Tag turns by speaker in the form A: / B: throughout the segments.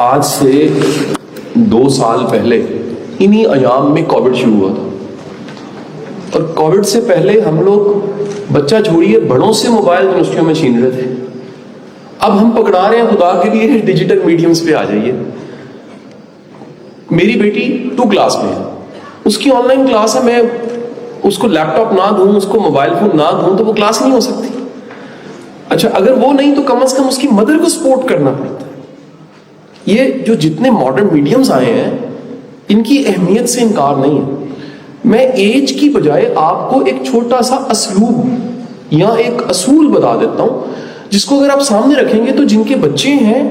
A: آج سے 2 سال پہلے انہی ایام میں کووڈ شروع ہوا تھا، اور کووڈ سے پہلے ہم لوگ بچہ چھوڑیے بڑوں سے موبائل یونیورسٹیوں میں چھین رہے تھے. اب ہم پکڑا رہے ہیں خدا کے لیے ڈیجیٹل میڈیمز پہ آ جائیے. میری بیٹی 2 کلاس میں ہے، اس کی آن لائن کلاس ہے. میں اس کو لیپ ٹاپ نہ دوں، اس کو موبائل فون نہ دوں تو وہ کلاس نہیں ہو سکتی. اچھا اگر وہ نہیں تو کم از کم اس کی مدر کو سپورٹ کرنا پڑتا ہے. یہ جو جتنے ماڈرن میڈیمز آئے ہیں ان کی اہمیت سے انکار نہیں ہے. میں ایج کی بجائے آپ کو ایک چھوٹا سا اسلوب یا ایک اصول بتا دیتا ہوں جس کو اگر آپ سامنے رکھیں گے تو جن کے بچے ہیں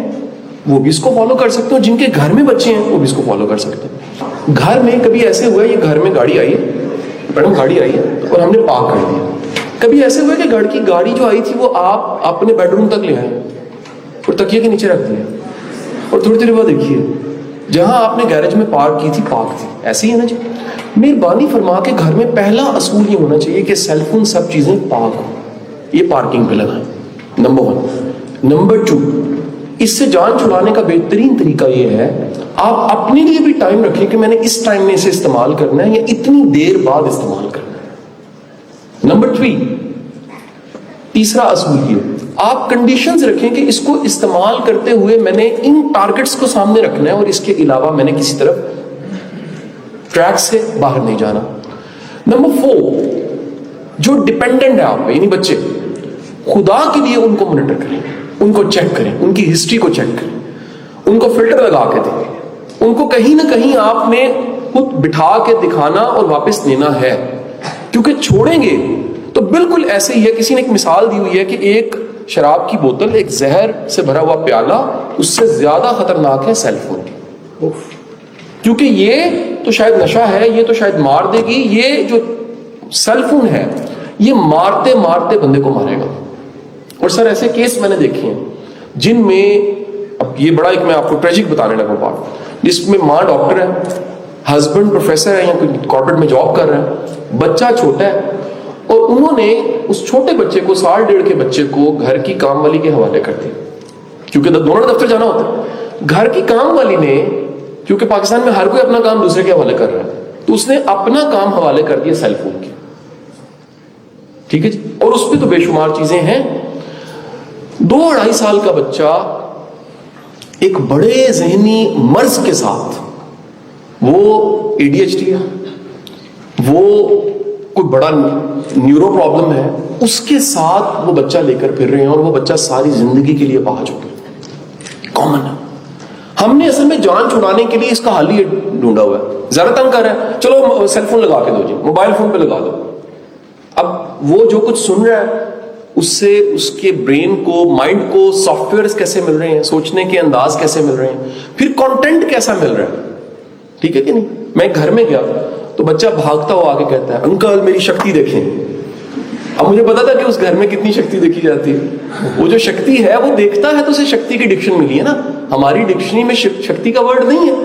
A: وہ بھی اس کو فالو کر سکتے ہیں، جن کے گھر میں بچے ہیں وہ بھی اس کو فالو کر سکتے ہیں. گھر میں کبھی ایسے ہوا ہے، یہ گھر میں گاڑی آئی ہے، میڈم گاڑی آئی ہے اور ہم نے پارک کر دیا. کبھی ایسے ہوا ہے کہ گھر کی گاڑی جو آئی تھی وہ آپ اپنے بیڈ روم تک لے آئے اور تکیے کے نیچے رکھ دیا، اور تھوڑی دیر بعد دیکھیے جہاں آپ نے گیرج میں پارک کی تھی پارک تھی. ایسے ہی ہے نا جی. مہربانی فرما کے گھر میں پہلا اصول یہ ہونا چاہیے کہ سیل فون سب چیزیں پاک ہوں، یہ پارکنگ پہ لگائیں. نمبر 1. نمبر 2، اس سے جان چھڑانے کا بہترین طریقہ یہ ہے آپ اپنے لیے بھی ٹائم رکھیں کہ میں نے اس ٹائم میں اسے استعمال کرنا ہے یا اتنی دیر بعد استعمال کرنا ہے. نمبر 3، تیسرا اصول یہ آپ کنڈیشنز رکھیں کہ اس کو استعمال کرتے ہوئے میں نے ان ٹارگٹس کو سامنے رکھنا ہے اور اس کے علاوہ میں نے کسی طرف ٹریک سے باہر نہیں جانا. نمبر 4، جو ڈیپینڈنٹ ہے آپ پہ یعنی بچے، خدا کے لیے ان کو مانیٹر کریں، ان کو چیک کریں، ان کی ہسٹری کو چیک کریں، ان کو فلٹر لگا کے دیں. ان کو کہیں نہ کہیں آپ نے خود بٹھا کے دکھانا اور واپس لینا ہے، کیونکہ چھوڑیں گے تو بالکل ایسے ہی ہے. کسی نے ایک مثال دی ہوئی ہے کہ ایک شراب کی بوتل، ایک زہر سے بھرا ہوا پیالہ اس سے زیادہ خطرناک ہے سیل فون، کیونکہ یہ تو شاید نشہ ہے، یہ تو شاید مار دے گی. یہ جو سیل فون ہے یہ مارتے مارتے بندے کو مارے گا. اور سر ایسے کیس میں نے دیکھے ہیں جن میں، اب یہ بڑا ایک میں آپ کو ٹریجک بتانے لگا بات، جس میں ماں ڈاکٹر ہے، ہسبینڈ پروفیسر ہے یا کوئی کارپوریٹ میں جاب کر رہا ہے، بچہ چھوٹا ہے، اور انہوں نے اس چھوٹے بچے کو 1.5 کے بچے کو گھر کی کام والی کے حوالے کر دیا، کیونکہ دونوں دفتر جانا ہوتا ہے. گھر کی کام والی نے، کیونکہ پاکستان میں ہر کوئی اپنا کام دوسرے کے حوالے کر رہا ہے، تو اس نے اپنا کام حوالے کر دیا سیل فون کے. ٹھیک ہے جی. اور اس پہ تو بے شمار چیزیں ہیں. 2-2.5 سال کا بچہ ایک بڑے ذہنی مرض کے ساتھ، وہ ADHD ہے، وہ کوئی بڑا نیورو پرابلم ہے، اس کے ساتھ وہ بچہ لے کر پھر رہے ہیں، اور وہ بچہ ساری زندگی کے لیے پاہج ہو گیا. کامن ہے. ہم نے اصل میں جان چھڑانے کے لیے اس کا حل ہی ڈھونڈا ہوا ہے. ذرا تنگ کر رہا ہے، چلو سیل فون لگا کے دو جی، موبائل فون پہ لگا دو. اب وہ جو کچھ سن رہا ہے اس سے اس کے برین کو، مائنڈ کو سافٹ ویئرز کیسے مل رہے ہیں، سوچنے کے انداز کیسے مل رہے ہیں، پھر کنٹینٹ کیسا مل رہا ہے. ٹھیک ہے کہ نہیں. میں گھر میں گیا تو بچہ بھاگتا ہوا آگے کہتا ہے انکل میری شکتی دیکھیں. اب مجھے پتا تھا کہ اس گھر میں کتنی شکتی دیکھی جاتی ہے. وہ جو شکتی ہے وہ دیکھتا ہے تو اسے شکتی کی ڈکشن ملی ہے نا. ہماری ڈکشنری میں شکتی کا ورڈ نہیں ہے.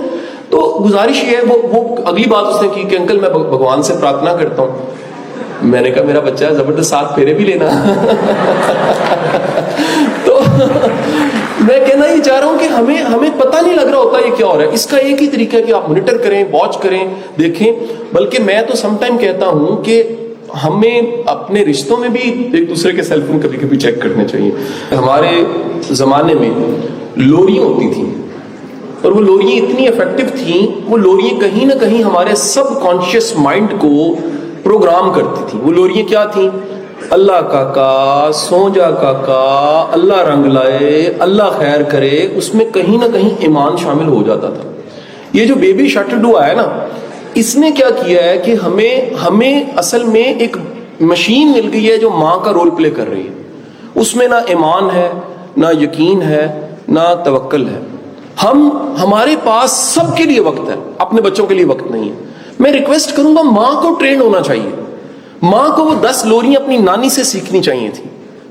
A: تو گزارش یہ ہے، وہ اگلی بات اس نے کی کہ انکل میں بھگوان سے پرارتھنا کرتا ہوں. میں نے کہا میرا بچہ ہے، زبردست 7 پھیرے بھی لینا. تو میں کہنا یہ چاہ رہا ہوں کہ ہمیں پتہ نہیں لگ رہا ہوتا یہ کیا ہو رہا ہے. اس کا ایک ہی طریقہ ہے کہ آپ مانیٹر کریں، واچ کریں، دیکھیں. بلکہ میں تو سم ٹائم کہتا ہوں کہ ہمیں اپنے رشتوں میں بھی ایک دوسرے کے سیل فون کبھی کبھی چیک کرنے چاہیے. ہمارے زمانے میں لوریاں ہوتی تھیں، اور وہ لوریاں اتنی افیکٹو تھیں، وہ لوریاں کہیں نہ کہیں ہمارے سب کانشیس مائنڈ کو پروگرام کرتی تھیں. وہ لوریاں کیا تھیں؟ اللہ کا سو جا کا اللہ رنگ لائے، اللہ خیر کرے. اس میں کہیں نہ کہیں ایمان شامل ہو جاتا تھا. یہ جو بیبی شٹ ڈو آیا نا، اس نے کیا کیا ہے کہ ہمیں اصل میں ایک مشین مل گئی ہے جو ماں کا رول پلے کر رہی ہے. اس میں نہ ایمان ہے، نہ یقین ہے، نہ توکل ہے. ہمارے پاس سب کے لیے وقت ہے، اپنے بچوں کے لیے وقت نہیں ہے. میں ریکویسٹ کروں گا ماں کو ٹرین ہونا چاہیے. ماں کو وہ 10 لوریاں اپنی نانی سے سیکھنی چاہیے تھی.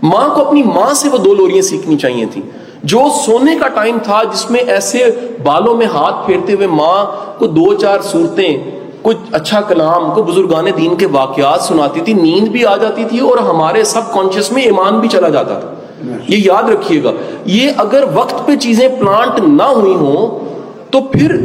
A: ماں کو اپنی ماں سے وہ 2 لوریاں سیکھنی چاہیے تھی. جو سونے کا ٹائم تھا جس میں ایسے بالوں میں ہاتھ پھیرتے ہوئے ماں کو 2-4 صورتیں، کچھ اچھا کلام، کو بزرگان دین کے واقعات سناتی تھی، نیند بھی آ جاتی تھی اور ہمارے سب کانشیس میں ایمان بھی چلا جاتا تھا. یہ یاد رکھیے گا. یہ اگر وقت پہ چیزیں پلانٹ نہ ہوئی ہوں تو پھر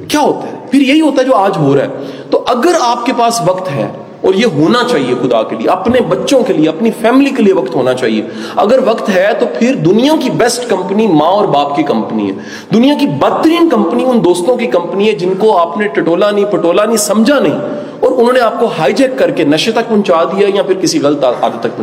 A: کیا ہوتا ہے؟ پھر یہی ہوتا ہے جو آج ہو رہا ہے. تو اگر آپ کے پاس وقت ہے، اور یہ ہونا چاہیے خدا کے لیے، اپنے بچوں کے لیے، اپنی فیملی کے لیے وقت ہونا چاہیے. اگر وقت ہے تو پھر دنیا کی بیسٹ کمپنی ماں اور باپ کی کمپنی ہے. دنیا کی بہترین کمپنی ان دوستوں کی کمپنی ہے جن کو آپ نے ٹٹولا نہیں پٹولا نہیں سمجھا نہیں، اور انہوں نے آپ کو ہائی جیک کر کے نشے تک پہنچا دیا یا پھر کسی غلط عادت تک پہنچا